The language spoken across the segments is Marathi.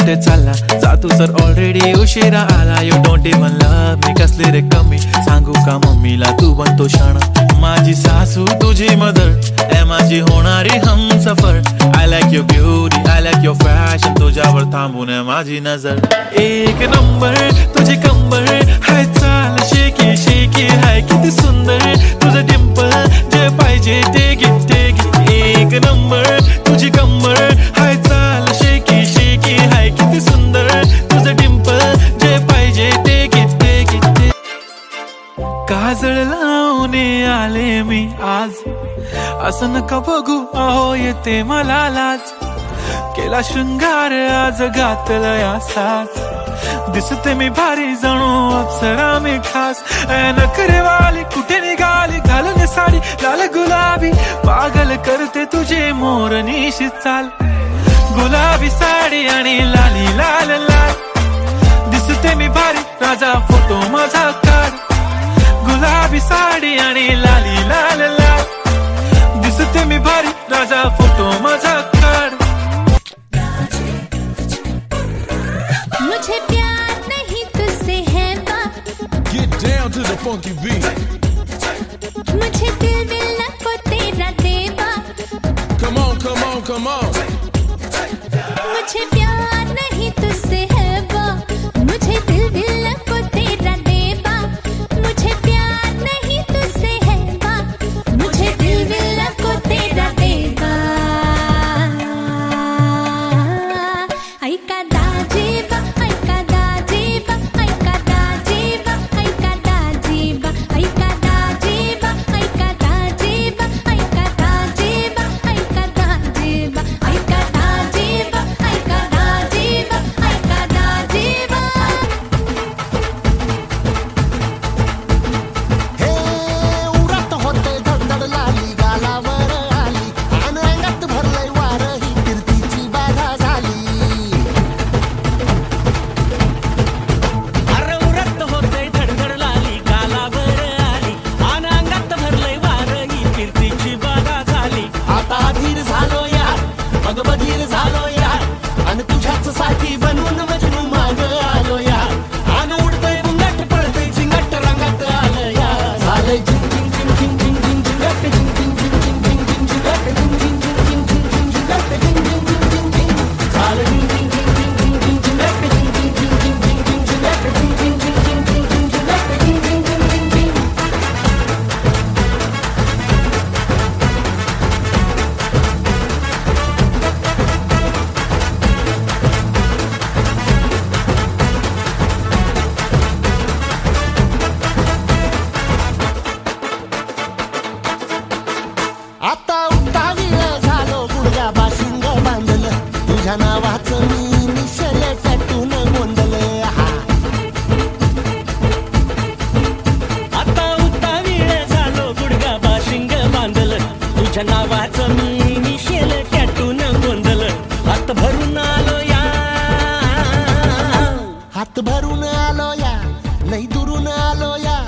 कुठे चालला जा तू तर ऑलरेडी उशिरा आला. You don't even love me, कसले रे कमी सांगू का मम्मीला तू बनतो शाणा. माझी सासू तुझी मदर ए माझी होणारी Humsafar. I like your beauty, I like your fashion, तुझ्यावर थांबून आहे माझी नजर. एक नंबर तुझी कंबर हाय, चाल शेकी शेकी हाय, किती सुंदर तुझं डिंपल, जे पाहिजे ते घे ते घे. एक नंबर तुझी कंबर हाय, चाल शेकी शेकी हाय, किती सुंदर तुझं डिंपल, जे पाहिजे ते घे ते घे ते. काजळ लावून आले मी आज, असं नका बघू अहो येते मला लाज. केला शृंगार आज घातला या साज, दिसते मी भारी जणू अप्सरा मी खास. नखरे वाली कुठे निघाली घालून साडी लाल गुलाबी, पागल करते तुझे मोरनीशी चाल. गुलाबी साडी आणि लाली लाल लाल, दिसते मी भारी राजा फोटो माझा काढ. गुलाबी साडी आणि लाली लाल लाल, दिसते मी भारी राजा फोटो माझा काढ. मुझे प्यार नहीं तुझसे है बात, Get down to the funky beat. मुझे दिल मिलना को तेरा देवा. Come on, come on, come on. मुझे प्यार नहीं तुझसे है बात, मुझे दिल मिलना को तेरा देवा. मुझे प्यार नहीं तुझसे है बात, मुझे दिल मिलना को तेरा देवा. ऐका दाजीबा, ऐका दाजीबा, ऐका दाजीबा, ऐका दाजीबा, ऐका दाजीबा, ऐका दाजीबा, ऐका दाजीबा, ऐका दाजीबा, ऐका दाजीबा, ऐका दाजीबा, ऐका दाजीबा. हे उरात होते धडधड लाली गालावर आली, आणि अंगात भरलंय वार ही फिरतीची बाधा झाली. अरे उरत होते धडधड लाली गालावर आली, आणि अंगात भरलंय वार ही फिरतीची बाधा झाली. आता धीर झालो यार, मग बधीर झालो यार, आणि तुझ्याच साठी बनून मजनू माग आलो यार. आणि उडतंय बुंगाट पडतंय झिंगाट रंगात आलं यार. झालंय झिंग झिंग झिंग झिंग झिंग झिंग झिंगाट झिंग झिंग झिंग झिंग झिंग झिंग झिंगाट झिंग झिंग झिंग झिंग झिंग झिंग झिंगाट झिंग झिंग झिंग झिंग झिंग. झालं झिंग झिंग झिंग झिंग झिंग झिंग झिंगाट झिंग झिंग झिंग झिंग झिंग झिंग झिंगाट झिंग झिंग झिंग झिंग झिंग झिंग झिंगाट झिंग झिंग झिंग झिंग झिंग. आता उतावीळ झालो, गुडघा बाशिंग बांधलं, तुझ्या नावाचं मी निशल टॅटून गोंधलं. आता उतावीळ झालो, गुडगा बाशिंग बांधलं, तुझ्या नावाचं मी निशेल टॅटून गोंधलं. हात भरून आलो या, हात भरून आलो या, लई दुरून आलो या,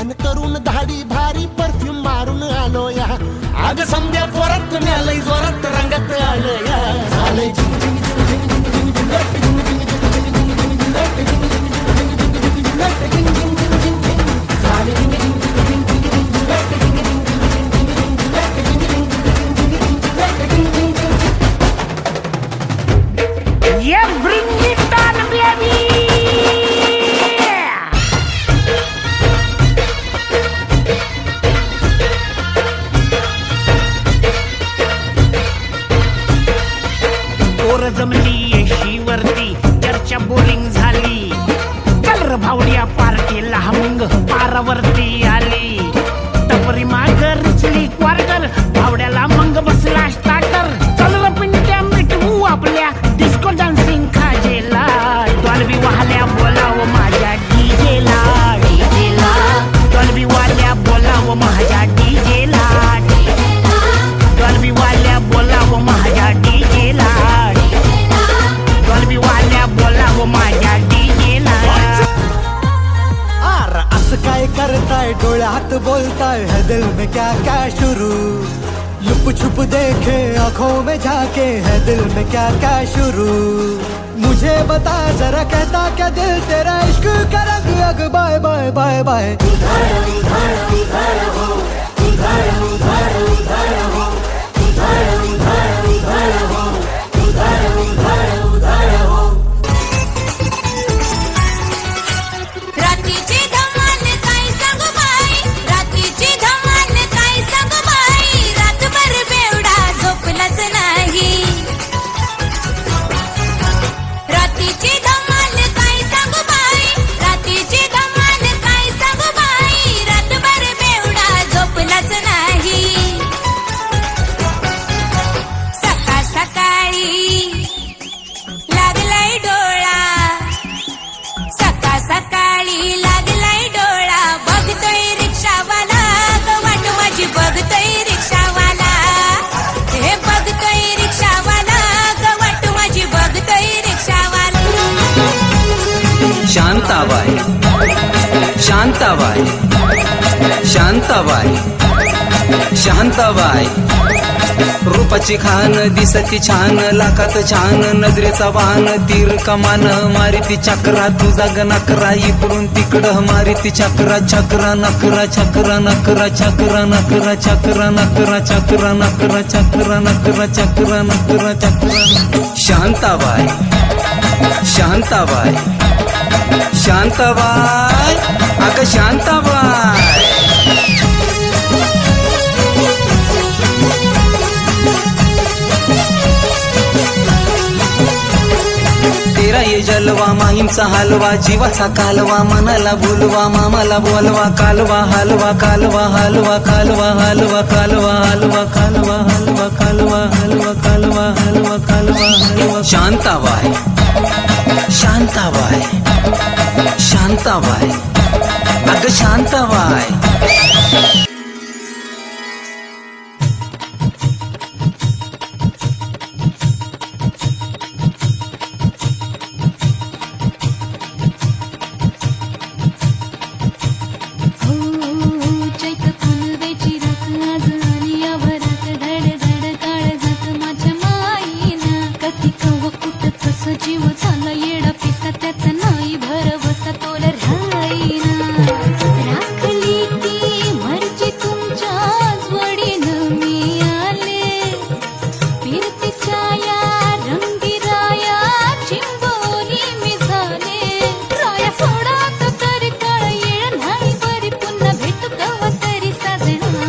आणि करून धाडी भारी परफ्यूम मारून आलो या. अग समद्या परत न्यालय जोरात रंगात आलं या. झालंय झिंग झिंग झिंग झिंग झिंग झिंग झिंगाट झिंग झिंग झिंग झिंग झिंग झिंग झिंगाट झिंग झिंग झिंग झिंग झिंग झिंग झिंगाट झिंग झिंग झिंग झिंग झिंग. झालंय झिंग झिंग झिंग झिंग झिंग झिंग झिंगाट झिंग झिंग झिंग झिंग झिंग झिंग झिंगाट झिंग झिंग झिंग झिंग झिंग झिंगाट झिंग झिंग झिंग झिंग. Yeah, bring it on, baby! पोर जमली येशीवरती, चर्चा बोरिंग झाली. चल र भावड्या पार्टीला मग पारावरती आली. टपरी माग रुचली क्वार्टर, भावड्याला मग बसला स्टार्टर. चल र पिंट्या मिटवू आपल्या डिस्को डान्सिंग खाजेला. डॉल्बी वाहल्या बोलाव माझ्या डीजेला, डीजेला. डॉल्बी वाल्या बोलाव माझ्या डीजेला, डॉल्बी वाल्या बोलाव माझ्या डीजेला, डॉल्बी वाल्या बोलाव माझ्या डीजेला. असं काय करताय, डोळ्यात बोलताय, है दिल में क्या क्या शुरू. लुप छुप देखे आंखों में झाके है दिल में क्या क्या शुरू, मुझे बता जरा कहता क्या दिल तेरा इश्क का रंग अग बाय बाय बाय बाय। रात्रीची धमाल काय सांगू बाई, रात्रीची धमाल काय सांगू बाई, रातभर बेवडा झोपलाच नाही। रात्रीची धमाल काय सांगू बाई, रात्रीची धमाल काय सांगू बाई, रातभर बेवडा झोपलाच नाही। सकाळ सकाळी लागलाय डोळा, सकाळ सकाळी लागलाय डोळा, बघतोय रिक्षावाला ग वाट माझी, बघतोय रिक्षावाला, हे बघतोय रिक्षावाला ग वाट माझी, बघतोय रिक्षावाला। शांताबाई शांताबाई शांताबाई शांताबाई, रूपाची खान दिसती छान, लाखात छान नजरेचा वाहन, तीर कमान मारिती चक्रा, तुझा गणकरा इकडून तिकडं मारिती चक्रा, चक्रा नकरा चक्रा नकरा चक्रा नकरा चक्रा नकरा चक्रा नकरा चक्रा नकरा चक्रा नकरा चक्रा। शांताबाई शांताबाई शांताबाई अगं शांताबाई, तेरा ये जलवा माहीमचा हलवा, जीवाचा कालवा, मनाला बोलवा, मामाला बोलवा, कालवा हलवा कालवा हलवा कालवा हलवा कालवा हलवा कालवा हलवा कालवा हलवा कालवा हलवा कालवा हलवा। शांताबाई शांताबाई शांताबाई अगं शांताबाई। चैत फुलवेची रात आज आली या भरात, धड धड काळ जात माझ्या माईना, कधी कव कुठ कस जीव झाला येडा पिसा, त्याचा नाही भरवसा तोल राहीना। राखली ती मर्जी तुमच्या जोडीनं मी आले, फिरतीच्या या रंगीराया चिंबोरी मी झाले, राया सोडात तरी काळ येळ नाही बरी, पुन्हा भेटू कवा तरी साजना,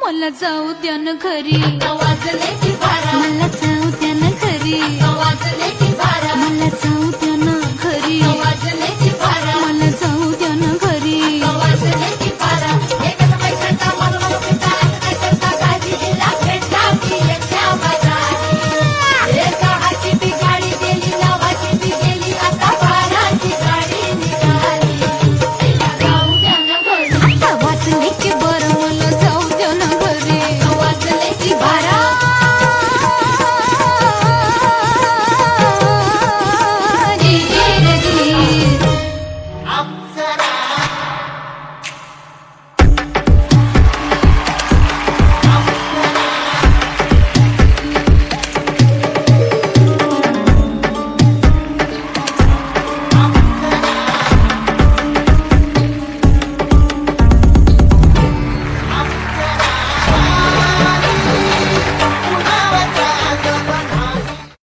मला जाऊ द्या न घरी, मला जाऊ द्या न घरी, मला जाऊ द्या न घरी, मला जाऊ द्या न घरी। आता वाजले की बरं, मला जाऊ द्या न घरी,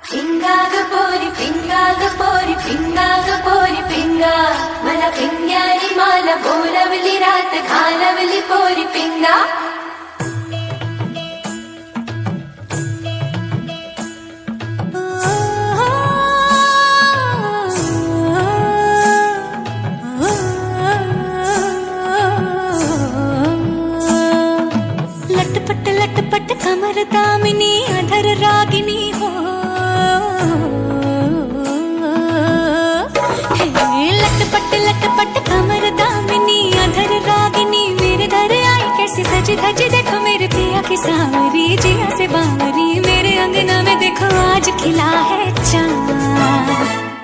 पिंगा ग पोरी पिंगा ग पोरी पिंगा, मला पिंग्यानी मला बोलवली रात घालवली पोरी पिंगा। लटपट लटपट कमर दामिनी अधर रागिनी हो, लटपट लटपट कमर दामिनी अधर रागिनी, मेरे घर आई कैसी सजी धजी, देखो मेरे पिया की सांवरी जिया से बावरी, मेरे अंगना में देखो आज खिला है चांद,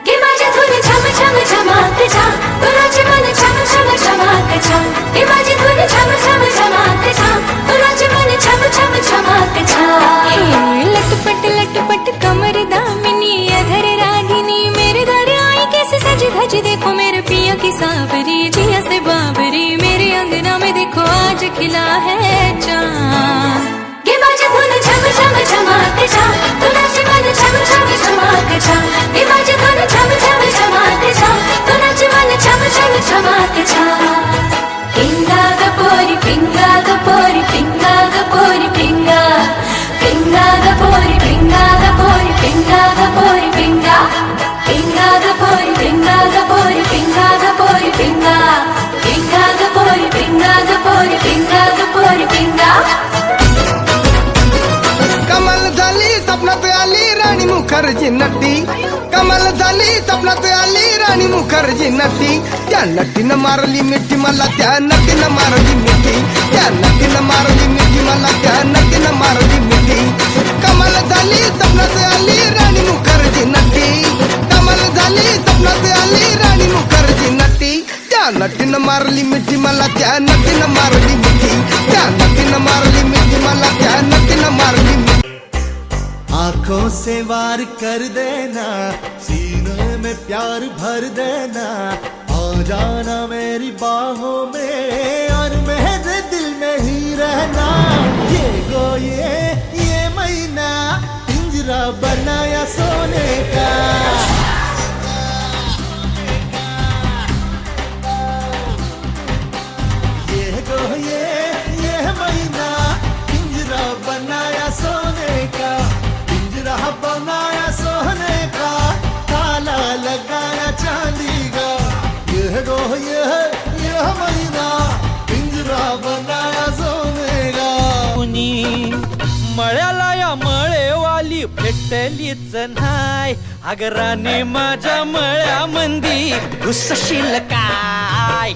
कि माझी धुन छम छम छमाक छा, कुणाची मन छम छम छमाक छा, कि माझी धुन छम छम छमाक छा, आज खिला है चांद ये बाजे धुन झम झम झमाके जा तू नाचे मन झम झम झमाके जा ये बाजे धुन झम झम झमाके जा तू नाचे मन झम झम झमाके जा पिंगा ग पोरी पिंगा ग पोरी पिंगा ग पोरी पिंगा पिंगा ग पोरी पिंगा ग पोरी पिंगा ग पोरी पिंगा पिंगा ग पोरी पिंगा ग पोरी पिंगा ग पोरी पिंगा पिंगा ग पोरी पिंगा ग पोरी पिंगा ग पोरी पिंगा कमाल झाली स्वप्नात आली राणी मुखर्जी नटी कमाल झाली स्वप्नात आली राणी मुखर्जी नटी त्या नटीनं मारली मिठी मला त्या नटीनं मारली मिठी त्या नटीनं मारली मिठी मला त्या नटीनं मारली मिठी कमाल झाली स्वप्नात आली राणी मुखर्जी नटी कमाल झाली स्वप्नात आली राणी मुखर्जी नटी त्या नटीनं मारली मिठी मला त्या नटीनं मारली मिठी त्या नटीनं मारली मिठी मला त्या नटीनं मारली मिठी आंखों से वार कर देना सीने में प्यार भर देना आ जाना मेरी बाहों में और मेरे दिल में ही रहना ये महीना पिंजरा बनाया सोने का ये महीना पिंजरा बनाया सोने का पिंजरा बनाया सोने का ताला लगाया चांदी का ये महीना पिंजरा बनाया सोने का कुणी मळ्याला या मळेवाली भेटलीच नाय अगराने माझ्या मळ्यामंदी घुसशील काय